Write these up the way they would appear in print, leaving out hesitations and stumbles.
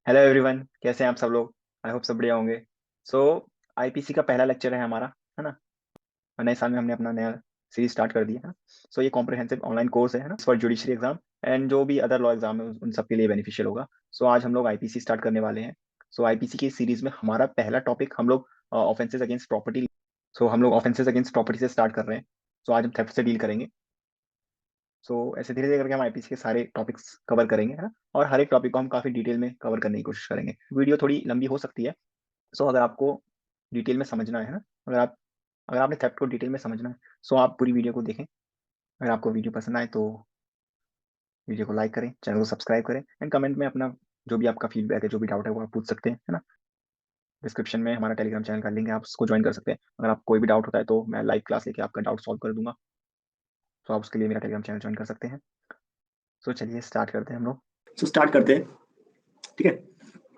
Hello everyone, कैसे हैं आप सब लोग। आई होप सब बढ़िया होंगे। सो आईपीसी का पहला लेक्चर है हमारा, है ना। और नए साल में हमने अपना नया सीरीज स्टार्ट कर दिया है। सो ये कॉम्प्रिहेंसिव ऑनलाइन कोर्स है ना, फॉर जुडिशरी एग्जाम एंड जो भी अदर लॉ एग्जाम है उन सब के लिए बेनिफिशियल होगा। सो आज हम लोग आईपीसी स्टार्ट करने वाले हैं। सो आईपीसी की सीरीज में हमारा पहला टॉपिक हम लोग ऑफेंसेस अगेंस्ट प्रॉपर्टी। सो हम लोग ऑफेंसेस अगेंस्ट प्रॉपर्टी से स्टार्ट कर रहे हैं। सो आज हम थेफ्ट से डील करेंगे। सो ऐसे धीरे धीरे करके हम आईपीसी के सारे टॉपिक्स कवर करेंगे, है ना। और हर एक टॉपिक को हम काफी डिटेल में कवर करने की कोशिश करेंगे। वीडियो थोड़ी लंबी हो सकती है। सो अगर आपको डिटेल में समझना है ना, अगर आपने थेफ्ट को डिटेल में समझना है, सो आप पूरी वीडियो को देखें। अगर आपको वीडियो पसंद आए तो वीडियो को लाइक करें, चैनल को सब्सक्राइब करें एंड कमेंट में अपना जो भी आपका फीडबैक है, जो भी डाउट है वो आप पूछ सकते हैं, है ना। डिस्क्रिप्शन में हमारा टेलीग्राम चैनल का लिंक है, आप उसको ज्वाइन कर सकते हैं। अगर आप कोई भी डाउट होता है तो मैं लाइव क्लास लेके आपका डाउट सॉल्व कर दूंगा। तो आप उसके लिए मेरा टेलीग्राम चैनल ज्वाइन कर सकते हैं। सो चलिए स्टार्ट करते हैं हम लोग। स्टार्ट करते हैं। ठीक है,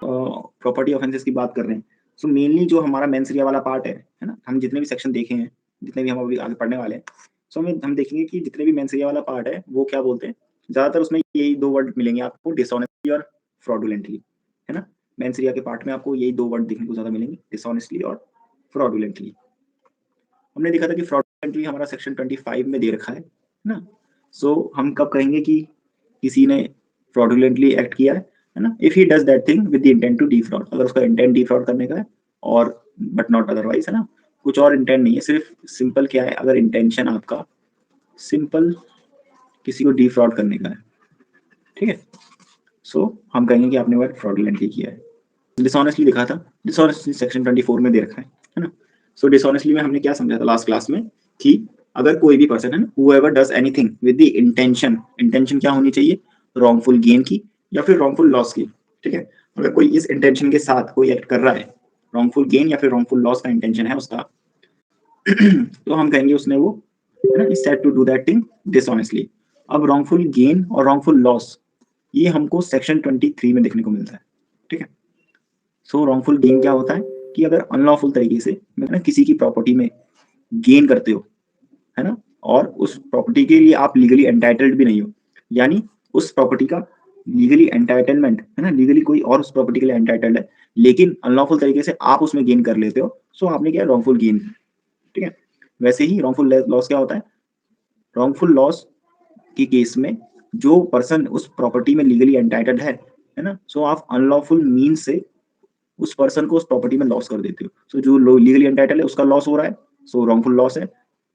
प्रॉपर्टी ऑफेंसेस की बात कर रहे हैं। सो मेनली जो हमारा मेंस एरिया वाला पार्ट है ना, हम जितने भी सेक्शन देखे हैं, जितने भी हम अभी आगे पढ़ने वाले हैं, सो हम देखेंगे कि जितने भी मेंस एरिया वाला पार्ट है वो क्या बोलते हैं। ज्यादातर उसमें यही दो वर्ड मिलेंगे आपको, डिसऑनेस्टली और फ्रॉडुलेंटली, है ना। मेंस एरिया के पार्ट में आपको यही दो वर्ड देखने को ज्यादा मिलेंगे, डिसऑनेस्टली और फ्रॉडुलेंटली। हमने देखा था कि फ्रॉडुलेंटली हमारा सेक्शन 25 में दे रखा है ना। सो हम कब कहेंगे कि किसी ने फ्रॉडुलेंटली एक्ट किया है ना, if he does that thing with the intent to defraud, अगर उसका इंटेंट डिफ्रॉड करने का है और बट नॉट अदरवाइज, है ना। कुछ और इंटेंट नहीं है, सिर्फ सिंपल क्या है, अगर इंटेंशन आपका सिंपल किसी को डिफ्रॉड करने का है, ठीक है। सो हम कहेंगे कि आपने वर्क फ्रॉडुलेंटली किया है। डिसऑनेस्टली लिखा था, डिसऑनेस्टली सेक्शन 24 में दे रखा है ना। सो डिसऑनेस्टली में हमने क्या समझा था लास्ट क्लास में कि अगर कोई भी पर्सन है ना, whoever does anything with the intention, intention क्या होनी चाहिए, रॉन्गफुल गेन की या फिर रॉन्गफुल लॉस की, ठीक है। अगर कोई इस इंटेंशन के साथ कोई एक्ट कर रहा है, रॉन्गफुल गेन या फिर रॉन्गफुल लॉस का इंटेंशन है उसका, तो हम कहेंगे उसने वो, है ना, set to do that thing dishonestly. अब रॉन्गफुल गेन और रॉन्गफुल लॉस ये हमको सेक्शन 23 में देखने को मिलता है, ठीक है। सो रॉन्गफुल गेन क्या होता है कि अगर अनलॉफुल तरीके से ना किसी की प्रॉपर्टी में गेन करते हो, है ना, और उस प्रॉपर्टी के लिए आप लीगली एंटाइटल्ड भी नहीं हो, यानी उस प्रॉपर्टी का लीगली एंटाइटलमेंट है ना, लीगली कोई और उस प्रॉपर्टी के लिए एंटाइटल्ड है लेकिन अनलॉफुल तरीके से आप उसमें गेन कर लेते हो, सो आपने क्या, रॉन्गफुल गेन, ठीक है। वैसे ही रॉन्गफुल लॉस क्या होता है, रॉन्गफुल लॉस के केस में जो पर्सन उस प्रॉपर्टी में लीगली एंटाइटल्ड है ना, सो आप अनलॉफुल मीन से उस पर्सन को उस प्रॉपर्टी में लॉस कर देते हो। सो जो लीगली एंटाइटल है उसका लॉस हो रहा है, सो रॉन्गफुल लॉस है।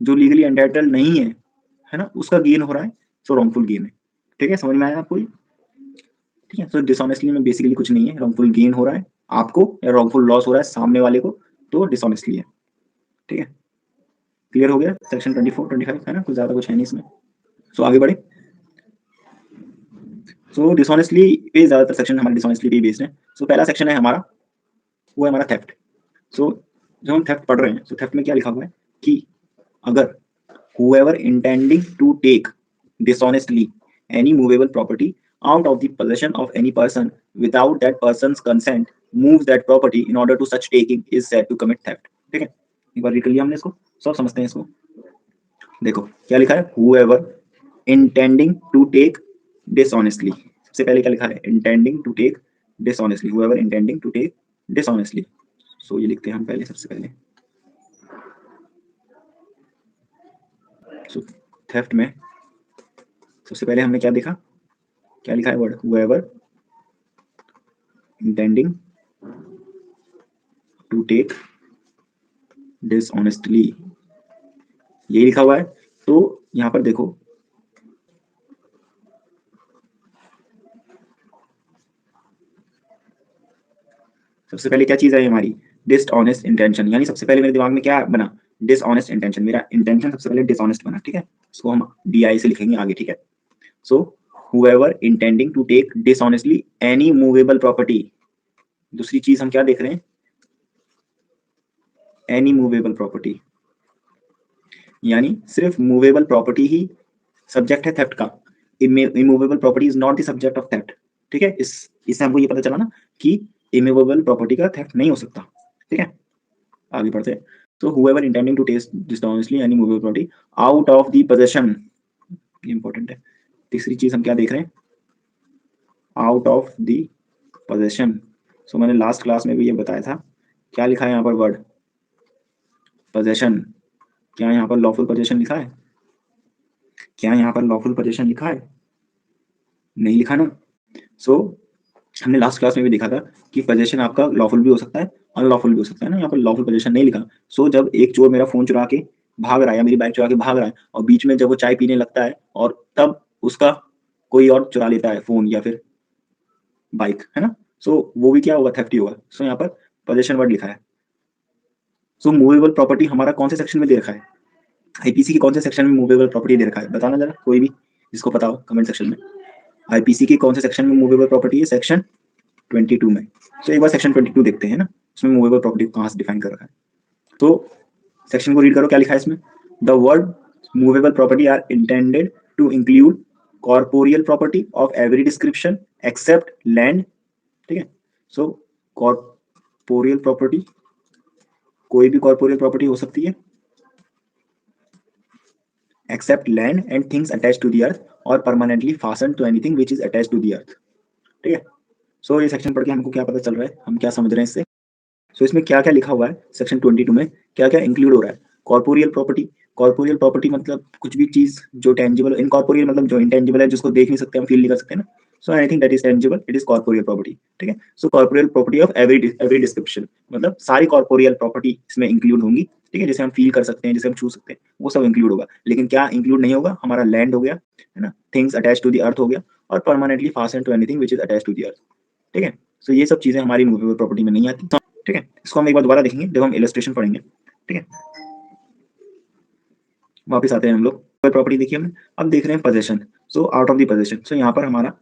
जो लीगली एंटाइटल नहीं है ना, उसका गेन हो रहा है, सो रॉन्गफुल गेन है। ठीक है, समझ में आया आपको? ठीक है, सो डिसऑनेस्टली में बेसिकली कुछ नहीं है, रॉन्गफुल गेन हो रहा है आपको या रॉन्गफुल लॉस हो रहा है सामने वाले को, तो डिसऑनेस्टली है। ठीक है, क्लियर हो गया सेक्शन 24 25, है ना, कुछ ज्यादा कुछ है नहीं इसमें। सो आगे बढ़े। सो डिसऑनेस्टली पे ज्यादातर सेक्शन हमारे डिसऑनेस्टली पे बेस्ड है। सो पहला सेक्शन है हमारा, वो है हमारा थेफ्ट। सो जब हम थेफ्ट पढ़ रहे हैं, तो थेफ्ट में क्या लिखा हुआ है कि अगर whoever intending to take dishonestly any movable property out of the possession of any person without that person's consent moves that property in order to such taking is said to commit theft। ठीक है, एक बार read कर लिया हमने इसको, सब समझते हैं इसको। देखो क्या लिखा है, whoever intending to take dishonestly, सबसे पहले क्या लिखा है, intending to take dishonestly, whoever intending to take dishonestly। सो ये लिखते हैं हम पहले, सबसे पहले। सो थेफ्ट में सबसे पहले हमने क्या देखा, क्या लिखा है word, whoever intending to take dishonestly, ये लिखा हुआ है। तो यहां पर देखो, सबसे पहले क्या चीज है हमारी, डिसऑनेस्ट इंटेंशन, यानी सबसे पहले मेरे दिमाग में क्या बना, डिसऑनेस्ट इंटेंशन, मेरा इंटेंशन सबसे पहले डिसऑनेस्ट बना, ठीक है। इसको हम DI से लिखेंगे आगे, ठीक है। सो whoever intending to take dishonestly any movable property, दूसरी चीज हम क्या देख रहे हैं, एनी मूवेबल प्रॉपर्टी, यानी सिर्फ मूवेबल प्रॉपर्टी ही सब्जेक्ट है थेफ्ट का, immovable property is not the subject of theft. ठीक है, इससे हमको ये पता चला ना कि इमूवेबल प्रॉपर्टी का थेफ्ट नहीं हो सकता। ठीक है, आगे बढ़ते हैं। तो whoever intending to take dishonestly any movable property out of the possession, ये इंपॉर्टेंट है। तीसरी चीज हम क्या देख रहे हैं, आउट ऑफ द पोजेशन। सो मैंने लास्ट क्लास में भी ये बताया था, क्या लिखा है यहाँ पर वर्ड पोजेशन। क्या यहाँ पर लॉफुल पोजेशन लिखा है? क्या यहाँ पर लॉफुल पोजेशन लिखा है? नहीं लिखा ना। सो हमने लास्ट क्लास में भी देखा था कि पोजेशन आपका लॉफुल भी हो सकता है, अनलॉफुल भी हो सकता है ना। यहाँ पर लॉफुल पोजेशन नहीं लिखा। सो जब एक चोर मेरा फोन चुरा के भाग रहा है या मेरी बाइक चुरा के भाग रहा है और बीच में जब वो चाय पीने लगता है और तब उसका कोई और चुरा लेता है फोन या फिर बाइक, है ना। सो वो भी क्या होगा? थेफ्ट ही होगा। सो यहाँ पर पोजेशन वर्ड लिखा है। सो मूवेबल प्रॉपर्टी हमारा कौन से सेक्शन में दे रखा है? आईपीसी के कौन से सेक्शन में मूवेबल प्रॉपर्टी दे रखा है? बताना जरा, कोई भी जिसको पता हो कमेंट सेक्शन में। आईपीसी के कौन से सेक्शन में मूवेबल प्रॉपर्टी है? सेक्शन 22 में। तो एक बार सेक्शन 22 देखते हैं ना, उसमें मूवेबल प्रॉपर्टी कहाँ से डिफाइन कर रखा है। तो सेक्शन को रीड करो, क्या लिखा है इसमें? The word movable property are intended to include corporeal property of every description except land. ठीक है। सो कॉर्पोरियल प्रॉपर्टी, कोई भी कॉर्पोरियल प्रॉपर्टी हो सकती है except land and things attached to the earth और permanently fasten to anything which is attached to the earth. ठीक है। सो ये सेक्शन पढ़ के हमको क्या पता चल रहा है, हम क्या समझ रहे हैं इससे? सो इसमें क्या क्या लिखा हुआ है सेक्शन 22 में, क्या क्या इंक्लूड हो रहा है? Corporeal property. कॉर्पोरियल प्रॉपर्टी मतलब कुछ भी चीज जो टेंजिबल, इनकॉर्पोरियल मतलब जो इंटेंजिबल है, जिसको देख नहीं सकते, हम फील नहीं कर सकते ना। So anything that is tangible it is corporeal property. ठीक है। So corporeal property of every description, मतलब सारी कॉर्पोरियल प्रॉपर्टी इसमें इंक्लूड होंगी। ठीक है। जिसे हम फील कर सकते हैं, जिसे हम छू सकते हैं, वो सब इंक्लूड होगा। लेकिन क्या इंक्लूड नहीं होगा? हमारा लैंड हो गया, है ना, things attach to the earth हो गया, और permanently fasten to anything which is attached to the earth. ठीक है। सो ये सब चीजें हमारी मूवेबल प्रॉपर्टी में नहीं आती। ठीक है। इसको हम एक बार दोबारा देखेंगे जब हम इलस्ट्रेशन पढ़ेंगे। ठीक है। वापस आते हैं हम लोग। प्रॉपर्टी देखिए हमने, अब देख रहे हैं possession. So out of the possession, so यहाँ पर हमारा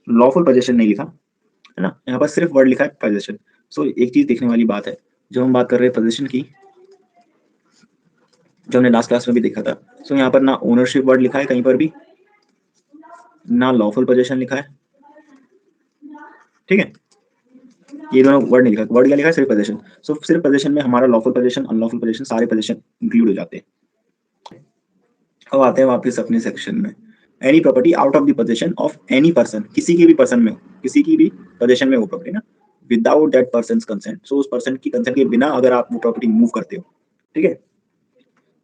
लॉफुल पोजेशन नहीं लिखा, है ना, यहाँ पर सिर्फ वर्ड लिखा है पोजेशन। सो एक चीज देखने वाली बात है, जो हम बात कर रहे हैं पोजेशन की, जो हमने लास्ट क्लास में भी देखा था। सो यहाँ पर ना ओनरशिप वर्ड लिखा है कहीं पर भी, ना लॉफुल पोजेशन लिखा है। ठीक है। ये दोनों वर्ड नहीं लिखा। वर्ड क्या लिखा है? सिर्फ पोजेशन। सो सिर्फ पोजेशन में हमारा लॉफुल पोजेशन, अनलॉफुल पोजेशन, सारे पोजेशन इंक्लूड हो जाते हैं। अब आते हैं वापस अपने सेक्शन में। Any property out of the possession of any person, किसी की भी पर्सन में हो, किसी की भी पोजेशन में हो प्रॉपर्टी ना, विदाउट दैट पर्सन कंसेंट। सो उस पर्सन की कंसेंट के बिना अगर आप वो प्रॉपर्टी मूव करते हो। ठीक है।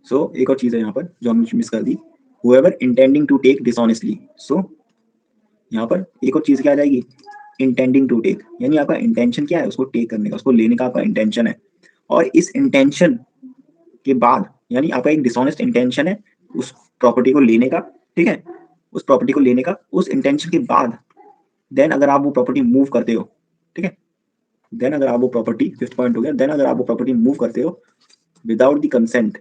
सो एक और चीज है यहाँ पर जो हमने मिस कर दी, whoever intending to take dishonestly. So यहाँ पर एक और चीज क्या आ जाएगी? इंटेंडिंग टू टेक, यानी आपका इंटेंशन क्या है? उसको टेक करने का, उसको लेने का आपका इंटेंशन है। और इस इंटेंशन के बाद, यानी आपका एक डिसऑनेस्ट इंटेंशन है उस प्रॉपर्टी को लेने का। ठीक है। उस प्रॉपर्टी को लेने का, उस इंटेंशन के बाद देन अगर आप वो प्रॉपर्टी मूव करते हो। ठीक है। देन अगर आप वो प्रॉपर्टी, फिफ्थ पॉइंट हो गया, देन अगर आप वो प्रॉपर्टी मूव करते हो without the consent,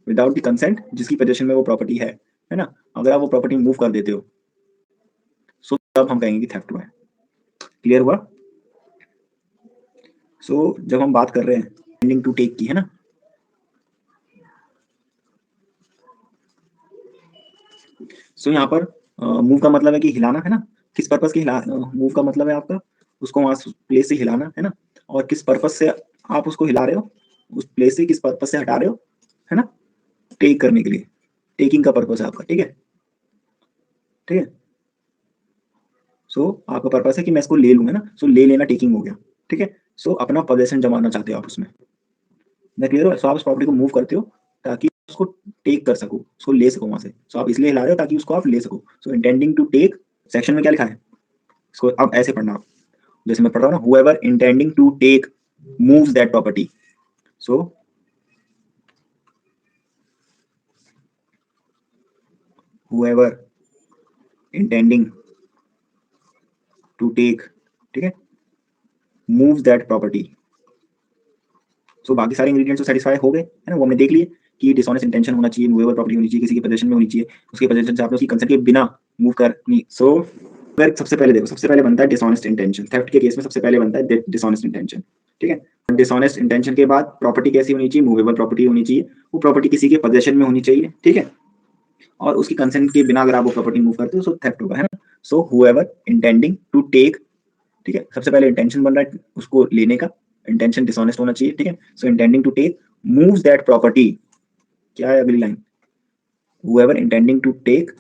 without the consent जिसकी पोजीशन में वो प्रॉपर्टी है ना, अगर आप वो प्रॉपर्टी मूव कर देते हो, सो तब हम कहेंगे कि थेफ्ट हुआ है। क्लियर हुआ? सो जब हम बात कर रहे हैं इंटेंडिंग टू टेक की, है ना, सो यहाँ पर मूव का मतलब है कि हिलाना, है ना। किस पर्पस के हिला, मूव का मतलब है आपका उसको वहां प्लेस से हिलाना, है ना। और किस पर्पस से आप उसको हिला रहे हो, उस प्लेस से किस पर्पस से हटा रहे हो, है ना, टेक करने के लिए, टेकिंग का पर्पस है आपका। ठीक है। ठीक है। सो आपका पर्पस है कि मैं इसको ले लूँ, है ना। सो ले लेना टेकिंग हो गया। ठीक है। सो अपना पोजेशन जमाना चाहते हो आप उसमें, मैं क्लियर हो? सो आप उस प्रॉपर्टी को मूव करते हो ताकि उसको टेक कर सको, उसको ले सको वहां से। सो आप इसलिए हिला रहे हो ताकि उसको आप ले सको। सो इंटेंडिंग टू टेक, सेक्शन में क्या लिखा है, इसको अब ऐसे पढ़ना आप, जैसे मैं पढ़ रहा हूँ ना, whoever intending to take moves that property. So whoever intending to take, ठीक है, moves that property. So बाकी सारे इंग्रेडिएंट्स तो सेटिस्फाई हो गए, है ना, वो हमने देख लिए कि डिसऑनेस्ट इंटेंशन होना चाहिए, मूवेबल प्रॉपर्टी होनी चाहिए, किसी की पोजीशन में होनी चाहिए, उसके पोजीशन से आपने उसकी कंसेंट के बिना मूव करनी। सो सबसे पहले देखो, सबसे पहले बनता है डिसऑनेस्ट इंटेंशन। थेफ्ट के केस में सबसे पहले बनता है डिसऑनेस्ट इंटेंशन। ठीक है। डिसऑनेस्ट इंटेंशन के बाद प्रॉपर्टी कैसी होनी चाहिए? मूवेबल प्रॉपर्टी होनी चाहिए, वो प्रॉपर्टी किसी के पोजीशन में होनी चाहिए। ठीक है। और उसकी कंसेंट के बिना अगर आप वो प्रॉपर्टी मूव करते हो सो थेफ्ट होगा, है ना। सो हुएवर इंटेंडिंग टू टेक, ठीक है, सबसे पहले इंटेंशन बन रहा है उसको लेने का, इंटेंशन डिसऑनेस्ट होना चाहिए। ठीक है। So intending to take moves that property, क्या है अगली line? Whoever intending to take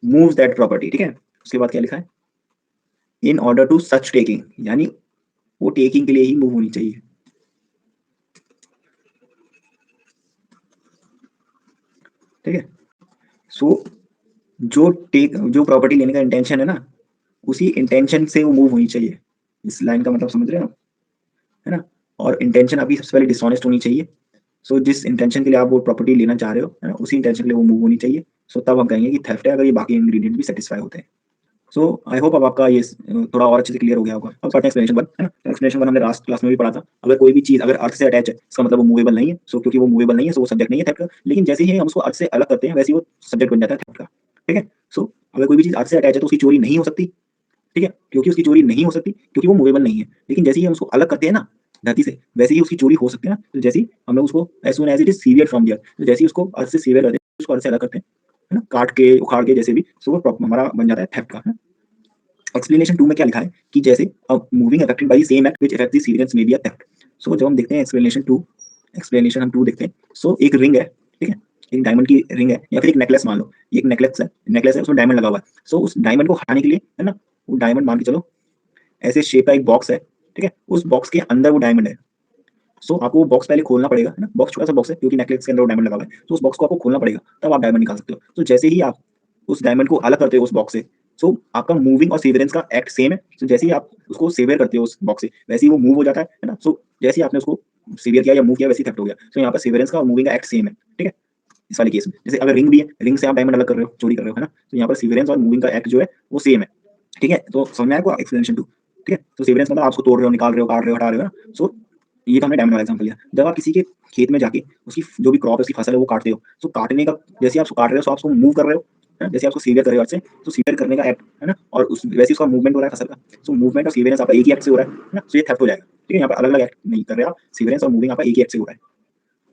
moves that property. ठीक है। उसके बाद क्या लिखा है? In order to such taking, यानी वो टेकिंग के लिए ही मूव होनी चाहिए। ठीक है, सो जो प्रॉपर्टी लेने का इंटेंशन है ना, उसी इंटेंशन से वो मूव होनी चाहिए। इस लाइन का मतलब समझ रहे हो, है ना? और इंटेंशन आपकी सबसे पहले डिसऑनेस्ट होनी चाहिए। सो जिस इंटेंशन के लिए आप वो प्रॉपर्टी लेना चाह रहे हो, है ना, उसी इंटेंशन के लिए वो मूव होनी चाहिए। सो तब हम कहेंगे कि थेफ्ट है, अगर ये बाकी इंग्रेडिएंट भी सेटिस्फाई होते हैं। सो आई होप अब आपका ये थोड़ा और अच्छे से क्लियर हो गया होगा। अब पढ़ते हैं एक्सप्लेनेशन 1, है ना? एक्सप्लेनेशन 1 हमने लास्ट क्लास में भी पढ़ा था। अगर कोई भी चीज़ अगर अर्थ से अटैच है, इसका मतलब वो मूवेबल नहीं है। सो क्योंकि वो मूवेबल नहीं है, सो वो सब्जेक्ट नहीं है थेफ्ट का। लेकिन जैसे ही हम उसको अर्थ से अलग करते हैं, वैसे ही वो सब्जेक्ट बन जाता है थेफ्ट का। ठीक है? सो अगर कोई भी चीज़ अर्थ से अटैच है, तो उसकी चोरी नहीं हो सकती। ठीक है? क्योंकि उसकी चोरी नहीं हो सकती, क्योंकि वो मूवेबल नहीं है। लेकिन जैसे ही हम उसको अलग करते हैं ना धरती से, वैसे ही उसकी चोरी हो सकती है ना। तो जैसे ही हम लोग उसको as soon as it is severe from the earth, तो जैसे ही उसको अर्थ से सीवियर करते हैं, उसको अर्थ से अलग करते हैं, है ना? काट के, उखाड़ के जैसे भी, सो वो हमारा बन जाता है थेफ्ट का, है ना? एक्सप्लेनेशन 2 में क्या लिखा है कि जैसे moving affected by the same act which affects the severance may be a theft. So जब हम देखते हैं एक्सप्लेनेशन हम 2 देखते हैं। सो एक रिंग है, ठीक है? एक डायमंड की रिंग है या फिर एक नेकलेस मान लो। ये एक नेकलेस है उसमें डायमंड लगा हुआ है। सो उस डायमंड को हटाने के लिए, है ना? वो डायमंड मान के चलो ऐसे शेप का एक बॉक्स है, ठीक है? उस बॉक्स के अंदर वो डायमंड है। सो आपको वो बॉक्स पहले खोलना पड़ेगा, है ना? बॉक्स छोटा-सा बॉक्स है क्योंकि नेकलेस के अंदर वो डायमंड लगा हुआ है। तो उस बॉक्स को आपको खोलना पड़ेगा, तब आप डायमंड निकाल सकते हो। तो जैसे ही आप उस डायमंड को अलग करते हो उस बॉक्स से, सो आपका मूविंग और सीवरेंस का एक्ट सेम है। सो जैसे ही आप उसको सेवियर करते हो उस बॉक्स से, वैसे ही वो मूव हो जाता है ना? सो जैसे ही आपने उसको सेवियर किया या मूव किया, वैसे ही थेफ्ट हो गया। सो यहाँ पर सीवरेंस का और मूविंग का एक्ट सेम है, ठीक है? इस वाले केस में। जैसे अगर रिंग भी है, रिंग से आप डायमंड अलग कर रहे हो, चोरी कर रहे हो, है ना? तो यहाँ पर सीवरेंस और मूविंग का एक्ट जो है, वो सेम है, ठीक है? तो समझ में आया आपको एक्सप्लेनेशन 2, ठीक है? तो सीवरेंस मतलब आप उसको तोड़ रहे हो, निकाल रहे हो, काट रहे हो, हटा रहे हो, है ना? सो ये तो हमने डायमंड वाला एग्जांपल लिया। जब आप किसी के खेत में जाके उसकी जो भी क्रॉप है, उसकी फसल है, वो काटते हो, सो काटने का जैसे ही आप उसको काट रहे हो, सो आप उसको मूव कर रहे हो, है ना? जैसे आप उसको सीवियर कर रहे हो अर्थ से, तो सीवियर करने का एक्ट, है ना? और उस वैसे ही उसका मूवमेंट हो रहा है फसल का। सो मूवमेंट और सीवियरेंस आपका एक ही एक्ट से हो रहा है ना? सो ये थेफ्ट हो जाएगा, ठीक है? यहाँ पे अलग-अलग एक्ट नहीं कर रहे आप, सीवियरेंस और मूविंग आपका एक ही एक्ट से हो रहा है।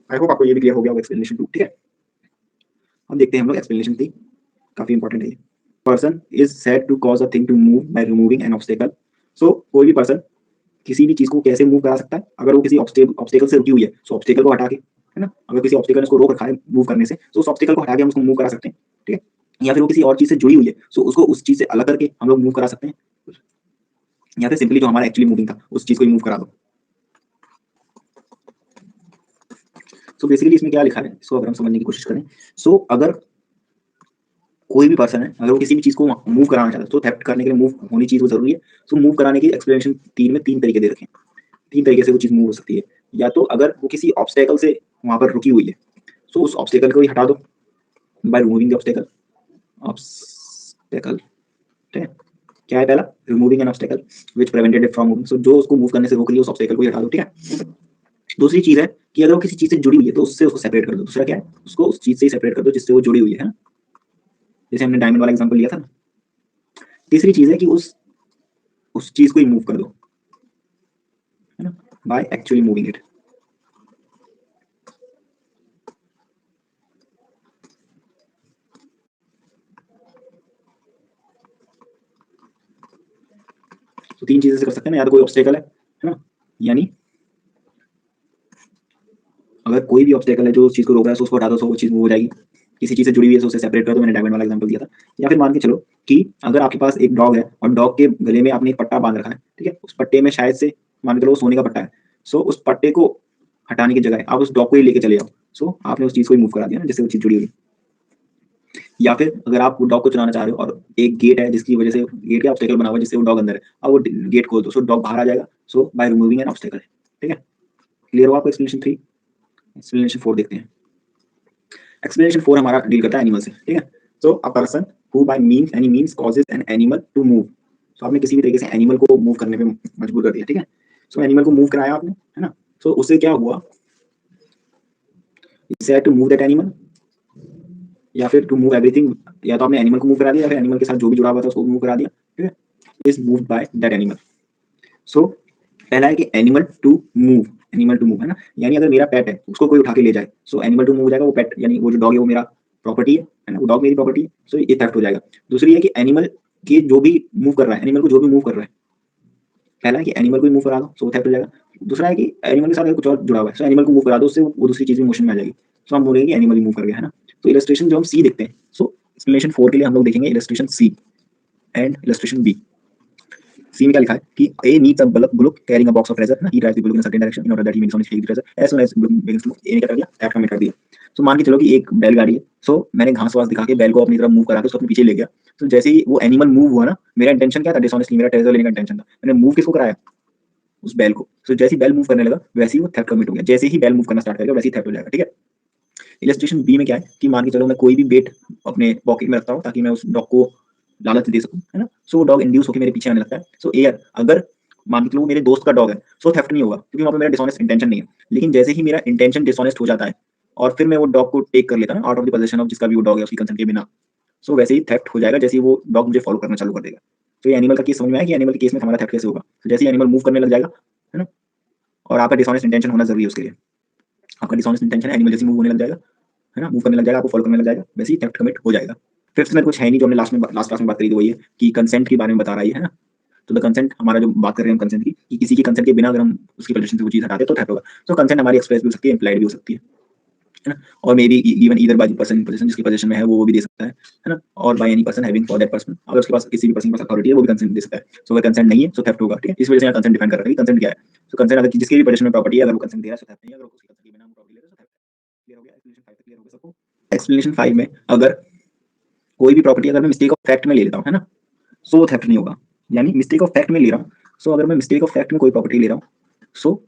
आई होप आपको ये भी क्लियर हो गया होगा एक्सप्लेनेशन 2, ठीक है? अब देखते हैं हम लोग एक्सप्लेनेशन 3, काफ़ी इंपॉर्टेंट है ये। Person is said to cause a thing to move by removing an obstacle. So कोई भी पर्सन किसी भी चीज को कैसे मूव करा सकता है, अगर वो किसी ऑब्स्टेकल से रुकी हुई है, सो ऑब्स्टेकल को हटा के, है ना? अगर किसी ऑब्स्टेकल ने उसको रोक रखा है मूव करने से, तो उस ऑब्स्टेकल को हटा के हम उसको मूव करा सकते हैं, ठीक है? या फिर वो किसी और चीज से जुड़ी हुई है, सो उसको उस चीज से अलग करके हम लोग मूव करा सकते हैं, या फिर सिंपली जो हमारा एक्चुअली मूविंग था उस चीज को ही मूव करा दो। सो बेसिकली इसमें क्या लिखा है, इसको अगर हम समझने की कोशिश करें, सो अगर कोई भी पर्सन है, अगर वो किसी भी चीज को मूव कराना चाहता है, तो थेफ्ट करने के लिए मूव होनी चीज वो जरूरी है। सो मूव कराने की एक्सप्लेनेशन 3 में 3 तरीके दे रखे हैं। 3 तरीके से वो चीज़ मूव हो सकती है। या तो अगर वो किसी ऑब्स्टेकल से वहाँ पर रुकी हुई है, सो उस ऑब्स्टेकल को ही हटा दो by removing the obstacle. Obstacle, ठीक है? क्या है पहला? Removing an obstacle which prevented it from moving. So जो उसको मूव करने से रोक रही है, उस ऑब्स्टेकल को ही हटा दो, ठीक है? दूसरी चीज़ है कि अगर वो किसी चीज़ से जुड़ी हुई है, तो उससे उसको सेपरेट कर दो। दूसरा क्या है? उसको उस चीज़ से ही सेपरेट कर दो जिससे वो जुड़ी हुई है ना? जैसे हमने डायमंड वाला एग्जांपल लिया था ना। तीसरी चीज़ है कि उस चीज़ को ही मूव कर दो, है ना? By actually moving it. तो 3 चीज़ें से कर सकते हैं ना, या तो कोई ऑब्स्टेकल है ना? यानी अगर कोई भी ऑब्स्टेकल है जो उस चीज़ को रोक रहा है, सो उसको हटा दो, सो वो चीज़ मूव हो जाएगी। किसी चीज़ से जुड़ी हुई है, सो उसे सेपरेट कर दो, मैंने डायमंड वाला एग्जांपल दिया था। या फिर मान के चलो कि अगर आपके पास एक डॉग है और डॉग के गले में आपने एक पट्टा बाँध रखा है, ठीक है? उस पट्टे में शायद से मान के चलो वो सोने का पट्टा है। सो उस पट्टे को हटाने की जगह आप उस डॉग को ही लेके चले जाओ। सो आपने उस चीज़ को ही मूव करा दिया ना, जिससे वो चीज़ जुड़ी हुई है। या फिर अगर आप डॉग को चुराना चाह रहे हो और एक गेट है जिसकी वजह से गेट का ऑब्स्टेकल बना हुआ है जिससे वो डॉग अंदर है। अब वो गेट खोल दो, सो डॉग बाहर आ जाएगा। सो बाय रिमूविंग एन ऑब्स्टेकल, ठीक है? क्लियर हुआ आपको एक्सप्लेनेशन 3? एक्सप्लेनेशन 4 देखते हैं। एक्सप्लेनेशन 4 हमारा डील करता है एनिमल से, ठीक है? So a person who by means any means causes an animal to move. So आपने किसी भी तरीके से एनिमल को मूव करने पे मजबूर कर दिया, ठीक है? सो एनिमल को मूव कराया आपने, है ना? सो उससे क्या हुआ? It said to move that animal, या फिर टू मूव एवरीथिंग। या तो आपने एनिमल को मूव करा दिया या फिर एनिमल के साथ जो भी जुड़ा हुआ था उसको मूव करा दिया, ठीक है? Is moved by that animal. So पहला है कि एनिमल टू मूव, है ना? यानी अगर मेरा पेट है उसको कोई उठा के ले जाए, सो एनिमल टू मूव हो जाएगा। वो पेट यानी वो जो डॉग है वो मेरा प्रॉपर्टी है ना? वो डॉग मेरी प्रॉपर्टी है, सो ये थेफ्ट हो जाएगा। दूसरी है कि एनिमल के जो भी मूव कर रहा है, एनिमल को जो भी मूव कर रहा है, पहला है कि एनिमल को ही मूव करा दो, सो थेफ्ट हो जाएगा। दूसरा है कि एनिमल के साथ अगर कुछ और जुड़ा हुआ है, सो एनिमल को मूव करा दो, उससे वो दूसरी चीज भी मोशन में आ जाएगी। सो हम बोलेंगे कि एनिमल ही मूव कर गया, है ना? तो इलस्ट्रेशन जो हम सी देखते हैं, सो एक्सप्लेनेशन 4 के लिए हम लोग देखेंगे illustration C and illustration B. C में क्या लिखा है कि A meets a bullock carrying a box of treasure, he drives the bullock in a certain direction in order that he may dishonestly take the treasure as soon as bullock begins to move. A ने क्या कर दिया, theft commit कर दिया। सो मान के चलो कि एक बैलगाड़ी है, सो मैंने घास वास दिखा के बैल को अपनी तरफ मूव करा के उसको अपने पीछे ले गया। तो जैसे ही वो एनिमल मूव हुआ ना, मेरा इंटेंशन क्या था, डिसऑनेस्टली मेरा ट्रेजर लेने का इंटेंशन था, मैंने मूव किसको कराया, उस बैल को। सो जैसे ही बैल मूव करने लगा वैसे ही वो थेफ्ट कमिट हो गया, जैसे ही बैल मूव करना स्टार्ट करेगा वैसे ही थेफ्ट हो जाएगा, ठीक है। इलस्ट्रेशन बी में क्या है कि मान के चलो मैं कोई भी वेट अपने पॉकेट में रखता हूँ ताकि मैं उस डॉग को लालच दे सकूं, है ना। सो डॉग इंड्यूस होकर मेरे पीछे आने लगता है। सो एयर, अगर मान के चलो मेरे दोस्त का डॉग है, सो थेफ्ट नहीं होगा क्योंकि वहां पे मेरा डिसऑनेस्ट इंटेंशन नहीं है। लेकिन जैसे ही मेरा इंटेंशन डिसऑनेस्ट हो जाता है और फिर मैं वो डॉग को टेक कर लेता ना out of the position of जिसका भी वो डॉग है उसकी कंसर्न के बिना, सो वैसे ही थेफ्ट हो जाएगा जैसे ही वो डॉग मुझे फॉलो करना चालू कर देगा। तो ये एनिमल का केस समझ में आया कि एनिमल के केस में हमारा थेफ्ट कैसे होगा। तो जैसे ही एनिमल मूव करने लग जाएगा, है ना, और आपका डिसऑनेस्ट इंटेंशन होना जरूरी है उसके लिए। आपका डिसऑनेस्ट इंटेंशन है, एनिमल जैसे मूव होने लग जाएगा, है ना, मूव करने लग जाएगा, आपको फॉलो करने लग जाएगा, वैसे ही थेफ्ट कमिट हो जाएगा। फिफ्थ में कुछ है नहीं, जो हमने लास्ट क्लास में बात करी थी, वो ये कि कंसेंट के बारे में बता रहा है ना। तो द कंसेंट, हमारा जो बात कर रहे हैं हम कंसेंट की, कि किसी के कंसेंट के बिना अगर हम उसकी पोजीशन से वो चीज हटाते हैं तो थेफ्ट होगा। तो कंसेंट हमारी एक्सप्रेस भी हो सकती है, इम्प्लाइड भी हो सकती है ना, और may be even either by person in position, जिसकी पोजीशन में है वो भी दे सकता है ना, और by any person having for that person, अगर उसके पास किसी भी पर्सन के पास अथॉरिटी है वो भी कंसेंट दे सकता है। सो अगर कंसेंट नहीं है तो थेफ्ट होगा, ठीक है। इस वजह से यहाँ कंसेंट डिफाइन कर रहा है कि कंसेंट क्या है। तो कंसेंट अगर जिसके भी पोजीशन में प्रॉपर्टी है, अगर वो कंसेंट दे रहा है तो थेफ्ट नहीं है, अगर उसकी कंसेंट के बिना हम प्रॉपर्टी ले रहे हैं तो थेफ्ट। क्लियर हो गया? एक्सप्लेनेशन 5 तक क्लियर हो गया सबको? एक्सप्लेनेशन 5 में अगर कोई भी प्रॉपर्टी अगर मैं मिस्टेक ऑफ फैक्ट में ले लेता हूँ, है ना, सो वो थेफ्ट नहीं होगा। यानी मिस्टेक ऑफ फैक्ट में ले रहा हूँ, सो अगर मैं मिस्टेक ऑफ फैक्ट में कोई प्रॉपर्टी ले रहा हूँ, सो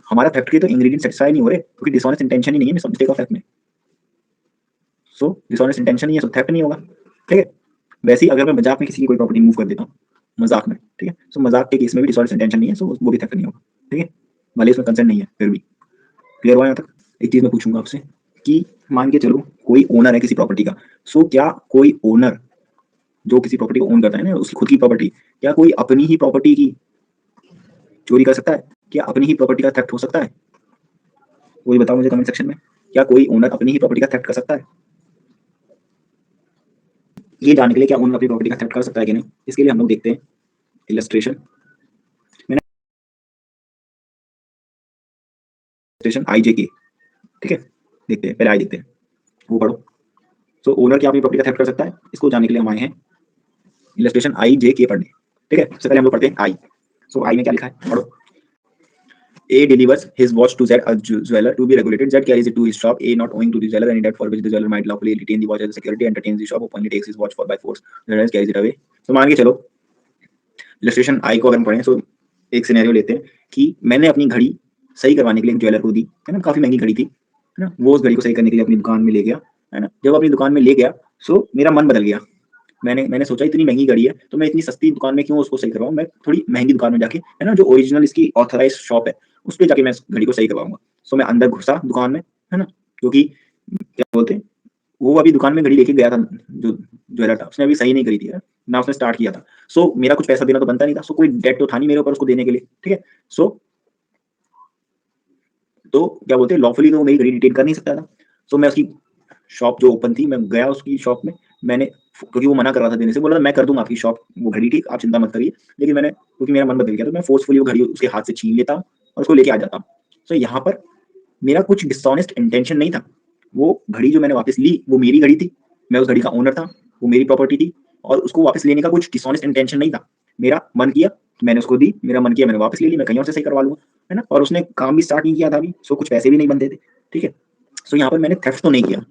हमारा थेफ्ट के तो इंग्रेडिएंट सेटिस्फाई नहीं हो रहे क्योंकि डिसऑनेस्ट इंटेंशन ही नहीं है मिस्टेक ऑफ फैक्ट में। सो डिसऑनेस्ट इंटेंशन नहीं है, सो थेफ्ट नहीं होगा, ठीक है। वैसे ही अगर मैं मजाक में किसी की कोई प्रॉपर्टी मूव कर देता हूँ, मजाक में, ठीक है, सो मजाक के केस में भी डिसऑनेस्ट इंटेंशन नहीं है, सो वो भी थेफ्ट नहीं होगा, ठीक है। भले इसमें कंसेंट नहीं है फिर भी। क्लियर हुआ यहाँ तक? एक चीज मैं पूछूंगा आपसे कि मान के चलो कोई ओनर है किसी प्रॉपर्टी का, सो क्या कोई ओनर जो किसी प्रॉपर्टी को ओन करता है ना, उसकी खुद की प्रॉपर्टी, क्या कोई अपनी ही प्रॉपर्टी की चोरी कर सकता है? क्या अपनी ही प्रॉपर्टी का थेफ्ट हो सकता है? वही बताओ मुझे कमेंट सेक्शन में, क्या कोई ओनर अपनी ही प्रॉपर्टी का थेफ्ट कर सकता है? ये जानने के लिए क्या ओनर अपनी प्रॉपर्टी का थेफ्ट कर सकता है कि नहीं, इसके लिए हम लोग देखते हैं इलस्ट्रेशन। मैंने इलस्ट्रेशन आई जे के, ठीक है, देखते हैं, पहले आई देखते हैं, वो पढ़ो। सो ओनर क्या अपनी प्रॉपर्टी का थेफ्ट कर सकता है, इसको जानने के लिए हम आए हैं इलस्ट्रेशन आई जे के पढ़ने, ठीक है। सबसे पहले हम लोग पढ़ते हैं आई। सो आई में क्या लिखा है, पढ़ो। A delivers his watch to Z, a jeweler, to be regulated. Z carries it to his shop. A, not owing to the jeweler any debt for which the jeweler might lawfully retain the watch as a security, entertains the shop, openly takes his watch for by force. The jeweler carries it away. So मान के चलो illustration आई को अगर हम पढ़ें, तो एक scenario लेते हैं कि मैंने अपनी घड़ी सही करवाने के लिए एक ज्वेलर को दी, है ना, काफी महंगी घड़ी थी, है ना, वो उस घड़ी को सही करने के लिए अपनी दुकान में ले गया, है ना। जब अपनी दुकान में ले गया, सो मेरा मन बदल गया। मैंने सोचा इतनी महंगी घड़ी है तो मैं इतनी सस्ती दुकान में क्यों उसको सही करवाऊं, मैं थोड़ी महंगी दुकान में जाके, है ना, जो ओरिजिनल इसकी ऑथराइज शॉप है उस पर जाके मैं इस घड़ी को सही करवाऊंगा। सो मैं अंदर घुसा दुकान में, है ना, क्योंकि क्या बोलते हैं, वो अभी दुकान में घड़ी लेके गया था, जो ज्वेलर था उसने अभी सही नहीं करी थी, ना उसने स्टार्ट किया था। सो मेरा कुछ पैसा देना तो बनता नहीं था, सो कोई डेट तो था नहीं मेरे ऊपर उसको देने के लिए, ठीक है। सो तो क्या बोलते हैं, लॉफुली तो मेरी घड़ी रिटेन कर नहीं सकता था। सो मैं उसकी शॉप जो ओपन थी, मैं गया उसकी शॉप में, मैंने, क्योंकि वो मना कर रहा था देने से, बोला मैं कर दूंगा आपकी शॉप वो घड़ी ठीक, आप चिंता मत करिए। लेकिन मैंने, क्योंकि मेरा मन बदल गया, तो मैं फोर्सफुली वो घड़ी उसके हाथ से छीन लेता हूँ और उसको लेके आ जाता हूँ। सो यहाँ पर मेरा कुछ डिसऑनेस्ट इंटेंशन नहीं था। वो घड़ी जो मैंने वापस ली वो मेरी घड़ी थी, मैं उस घड़ी का ओनर था, वो मेरी प्रॉपर्टी थी, और उसको वापस लेने का कुछ डिसऑनेस्ट इंटेंशन नहीं था। मेरा मन किया मैंने उसको दी, मेरा मन किया मैंने वापस ले ली, मैं कहीं और से सही करवा लूंगा, है ना। और उसने काम भी स्टार्ट नहीं किया था अभी, सो कुछ पैसे भी नहीं बनते थे, ठीक है। सो यहाँ पर मैंने थेफ्ट तो नहीं किया,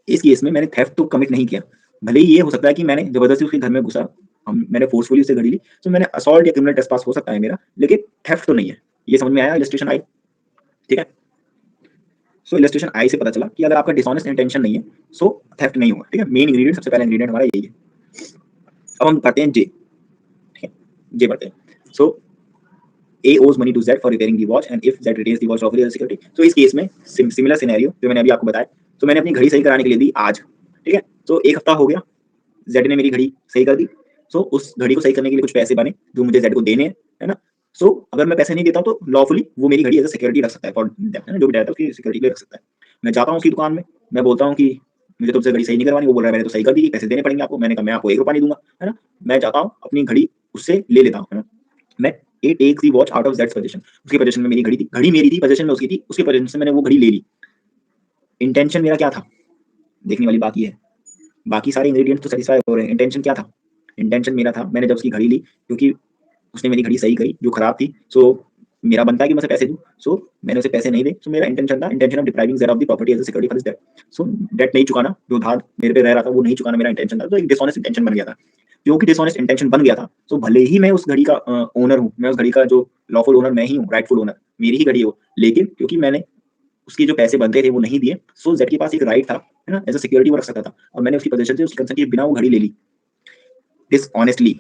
इस केस में मैंने थेफ्ट तो कमिट नहीं किया। भले ही ये हो सकता है कि मैंने जबरदस्ती उसके घर में घुसा, मैंने फोर्सफुली उसे घड़ी ली, तो मैंने असॉल्ट या क्रिमिनल ट्रेसपास हो सकता है मेरा, लेकिन थेफ्ट तो नहीं है। ये समझ में आया इलस्ट्रेशन आई, ठीक है। सो इलस्ट्रेशन आई से पता चला कि अगर आपका डिसऑनेस्ट इंटेंशन नहीं है, सो थेफ्ट नहीं होगा, ठीक है। मेन इंग्रेडिएंट, सबसे पहला इंग्रेडिएंट हमारा यही है। अब हम पढ़ते हैं जे, ठीक है, जे पढ़ते हैं। सो A owes money to Z for repairing the watch, and if Z retains the watch lawfully as security, तो इस केस में सिमिलर सिनेरियो जो मैंने अभी आपको बताया, तो मैंने अपनी घड़ी सही कराने के लिए दी आज, ठीक है। तो एक हफ्ता हो गया, Z ने मेरी घड़ी सही कर दी, सो उस घड़ी को सही करने के लिए कुछ पैसे बने जो मुझे Z को देने हैं, है ना। सो अगर मैं पैसे नहीं देता हूँ तो लॉफुली वो मेरी घड़ी एज अ सिक्योरिटी रख सकता है, फॉर जो भी डाटा उसकी सिक्योरिटी के लिए रख सकता है। मैं जाता हूँ उसकी दुकान में, मैं बोलता हूँ कि मुझे तुमसे घड़ी सही नहीं करवानी, वो बोल रहा है मैंने तो सही कर दी, पैसे देने पड़ेंगे आपको। मैंने कहा मैं आपको 1 रुपया नहीं दूंगा, है ना। मैं जाता हूँ अपनी घड़ी उससे ले लेता हूँ, है ना। मैं A takes the watch out of that's position, उसकी पोजीशन में मेरी घड़ी थी, घड़ी मेरी थी, पोजीशन में उसकी थी, उसके पोजीशन से मैंने वो घड़ी ले ली। इंटेंशन मेरा क्या था, देखने वाली बात ये है। बाकी सारे इंग्रेडिएंट्स तो सेटिस्फाई हो रहे हैं, इंटेंशन क्या था, इंटेंशन मेरा था, मैंने जब उसकी घड़ी ली, क्योंकि उसने मेरी घड़ी सही करी जो खराब थी, सो मेरा बनता है कि मैं उसे पैसे दूँ, सो मैंने उसे पैसे नहीं दिए, सो मेरा intention of depriving Z of the property as a security for this debt. So debt नहीं चुकाना, जो उधार मेरे पे रह रहा था वो नहीं चुकाना मेरा इंटेंशन था, तो एक डिसऑनेस्ट इंटेंशन बन गया था। क्योंकि डिसऑनेस्ट इंटेंशन बन गया था, सो भले ही मैं उस घड़ी का ओनर हूँ, मैं उस घड़ी का जो लॉफुल ओनर मैं ही हूँ, राइटफुल ओनर, मेरी ही घड़ी है वो, लेकिन क्योंकि मैंने उसके जो पैसे बनते थे वो नहीं दिए, सो ज़ेड के पास एक राइट था, है ना? एज़ अ सिक्योरिटी वो रख सकता था और मैंने उसकी पोज़ीशन से उसकी कंसर्न के बिना वो घड़ी ले ली, डिसऑनेस्टली।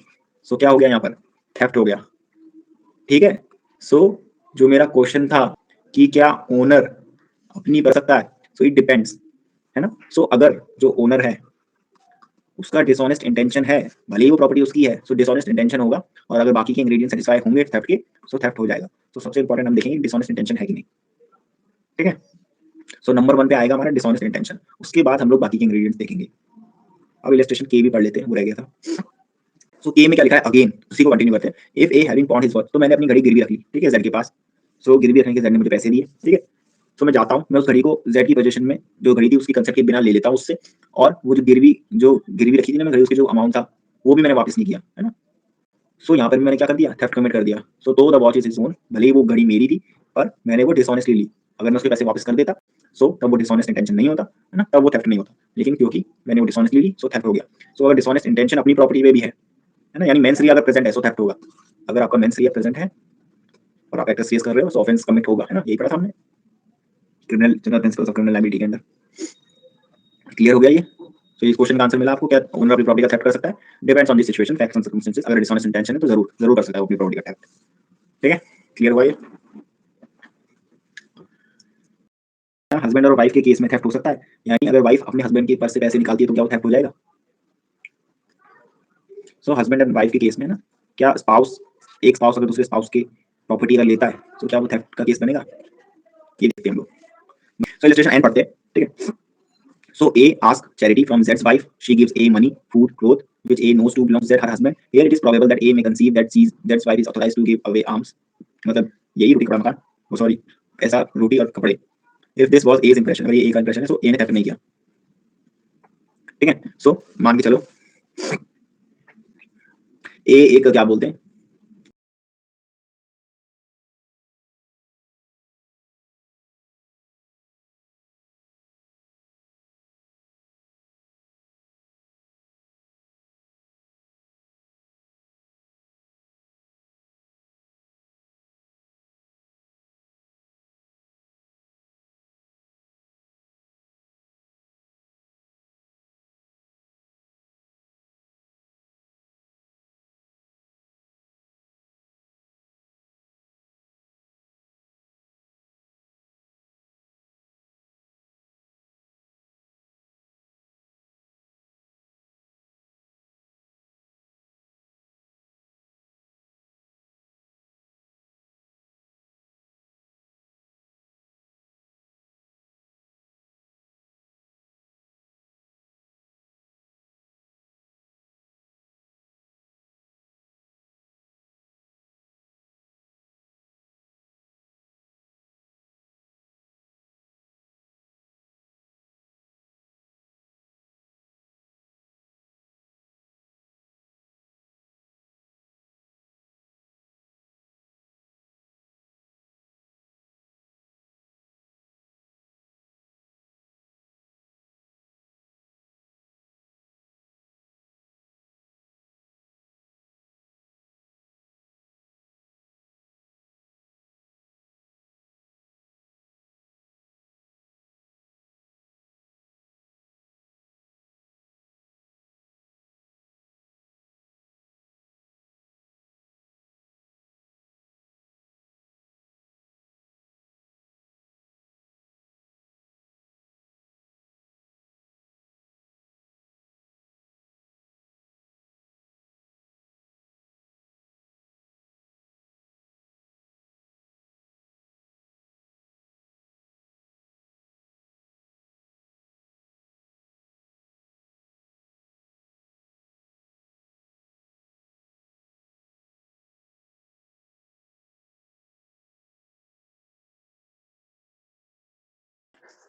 सो क्या हो गया यहाँ पर? थेफ्ट हो गया, ठीक है? सो जो मेरा क्वेश्चन था कि क्या ओनर अपनी कर सकता है? सो इट डिपेंड्स, है ना? सो अगर जो ओनर है उसका डिसऑनेस्ट इंटेंशन है, भले ही वो प्रॉपर्टी उसकी है, सो डिसऑनेस्ट इंटेंशन होगा और अगर बाकी के इंग्रीडिएंट सैटिस्फाई होंगे थेफ्ट के, सो थेफ्ट हो जाएगा। तो सबसे इंपॉर्टेंट हम देखेंगे डिसऑनेस्ट इंटेंशन है कि नहीं, ठीक है? सो नंबर 1 पे आएगा हमारा डिसऑनेस्ट इंटेंशन, उसके बाद हम लोग बाकी के इंग्रीडिएंट्स देखेंगे। अब इलस्ट्रेशन के भी पढ़ लेते हैं, वो रह गया था। सो के में क्या लिखा है अगेन, उसी को कंटिन्यू करते हैं। If A having pond his worth, तो मैंने अपनी घड़ी गिरवी रख ली, ठीक है, ज़ेड के पास। सो गिरवी रखने के ज़ेड ने मुझे पैसे दिए, ठीक है? सो मैं जाता हूँ, मैं उस घड़ी को ज़ेड की पोज़ीशन में जो घड़ी थी उसकी कंसेंट के बिना ले लेता हूँ उससे और वो जो गिरवी रखी थी ना मैं घड़ी, उसकी जो अमाउंट था, वो भी मैंने वापस नहीं किया, है ना? सो यहाँ पर भी मैंने क्या कर दिया? थेफ्ट कमिट कर दिया। सो दो the watch is his own, भले ही वो घड़ी मेरी थी, पर मैंने वो डिसऑनेस्टली ली। अगर मैं उसके पैसे वापस कर देता, सो तब वो डिसऑनेस्ट इंटेंशन नहीं होता, है ना? तब वो थेफ्ट नहीं होता। लेकिन क्योंकि मैंने वो डिसऑनेस्टली ली, सो थेफ्ट हो गया। सो अगर डिसऑनेस्ट इंटेंशन अपनी प्रॉपर्टी पे भी है ना? यानी मेंस रे अगर प्रेजेंट है, सो थेफ्ट होगा। अगर आपका मेंस रे प्रेजेंट है और आप एक्सेस फेस कर रहे हो, सो ऑफेंस कमिट होगा, है ना? यही पढ़ा था हमने general principles of criminal liability के अंदर। क्लियर हो गया ये? तो इस क्वेश्चन का आंसर मिला आपको, क्या ओनर अपनी प्रॉपर्टी का थेफ्ट कर सकता है? Depends on the situation, facts and circumstances. अगर डिसऑनेस्ट इंटेंशन है तो जरूर जरूर कर सकता है वो अपनी प्रॉपर्टी का थेफ्ट, ठीक है? क्लियर हुआ ये? हस्बैंड और वाइफ के केस में थेफ्ट हो सकता है, यानी अगर वाइफ अपने हस्बैंड के पर्स से पैसे निकालती है तो क्या वो थेफ्ट हो जाएगा? सो हस्बैंड एंड वाइफ के केस में ना, क्या स्पाउस एक स्पाउस अगर दूसरे स्पाउस की प्रॉपर्टी अगर लेता है तो क्या वो थेफ्ट का केस बनेगा? ये देखते हैं हम लोग। सो इलस्ट्रेशन एंड पढ़ते हैं, ठीक है? So A asks charity from Z's wife. She gives A money, food, clothes, which A knows to belong to Z, her husband. Here it is probable that A may conceive that Z's wife is authorized to give away arms. मतलब यही रोटी कपड़ा मकान, वो sorry ऐसा रोटी और कपड़े। If this was A's impression, अगर ये A का impression है, so A ने थेफ्ट नहीं किया, ठीक है? So मान के चलो A एक क्या बोलते हैं,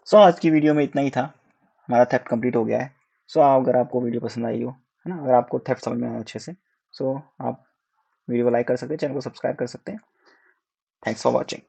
सो आज की वीडियो में इतना ही था, हमारा थेफ्ट कंप्लीट हो गया है। सो अगर आपको वीडियो पसंद आई हो, है ना, अगर आपको थेफ्ट समझ में आया अच्छे से, सो आप वीडियो को लाइक कर सकते हैं, चैनल को सब्सक्राइब कर सकते हैं। Thanks for watching.